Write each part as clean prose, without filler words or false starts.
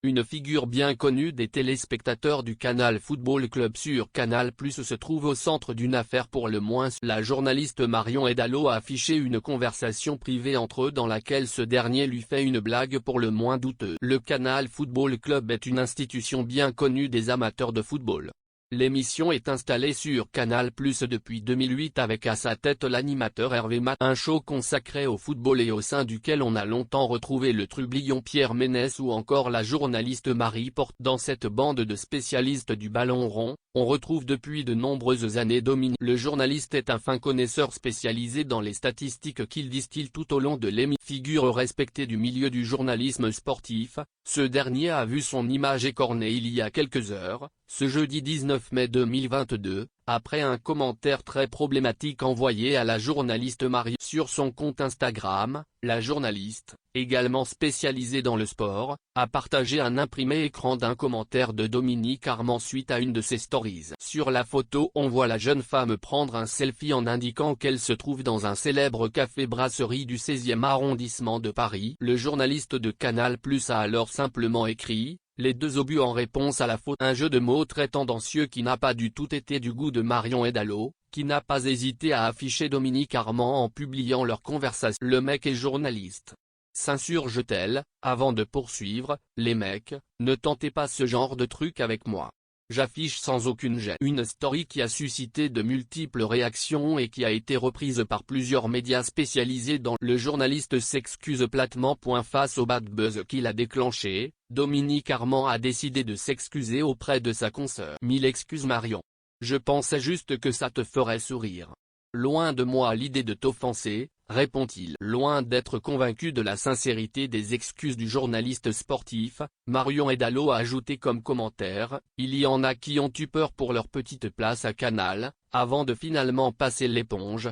Une figure bien connue des téléspectateurs du Canal Football Club sur Canal+ se trouve au centre d'une affaire pour le moins. La journaliste Marion Edalo a affiché une conversation privée entre eux dans laquelle ce dernier lui fait une blague pour le moins douteuse. Le Canal Football Club est une institution bien connue des amateurs de football. L'émission est installée sur Canal+ depuis 2008 avec à sa tête l'animateur Hervé Mat, un show consacré au football et au sein duquel on a longtemps retrouvé le trublion Pierre Ménès ou encore la journaliste Marie Porte. Dans cette bande de spécialistes du ballon rond, on retrouve depuis de nombreuses années Dominique. Le journaliste est un fin connaisseur spécialisé dans les statistiques qu'il distille tout au long de l'émission. Figure respectée du milieu du journalisme sportif, ce dernier a vu son image écornée il y a quelques heures, ce jeudi 19 mai 2022, après un commentaire très problématique envoyé à la journaliste Marie. Sur son compte Instagram, la journaliste, également spécialisée dans le sport, a partagé un imprimé écran d'un commentaire de Dominique Armand suite à une de ses stories. Sur la photo on voit la jeune femme prendre un selfie en indiquant qu'elle se trouve dans un célèbre café-brasserie du 16e arrondissement de Paris. Le journaliste de Canal+ a alors simplement écrit « Les deux obus » en réponse à la faute. Un jeu de mots très tendancieux qui n'a pas du tout été du goût de Marion Edalo, qui n'a pas hésité à afficher Dominique Armand en publiant leur conversation. Le mec est journaliste, s'insurge-t-elle, avant de poursuivre, les mecs, ne tentez pas ce genre de truc avec moi. J'affiche sans aucune gêne. Une story qui a suscité de multiples réactions et qui a été reprise par plusieurs médias spécialisés dans. Le journaliste s'excuse platement. Face au bad buzz qu'il a déclenché, Dominique Armand a décidé de s'excuser auprès de sa consoeur. Mille excuses Marion. Je pensais juste que ça te ferait sourire. Loin de moi l'idée de t'offenser, répond-il. Loin d'être convaincu de la sincérité des excuses du journaliste sportif, Marion Edalo a ajouté comme commentaire « Il y en a qui ont eu peur pour leur petite place à Canal, avant de finalement passer l'éponge ».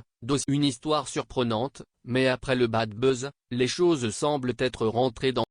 Une histoire surprenante, mais après le bad buzz, les choses semblent être rentrées dans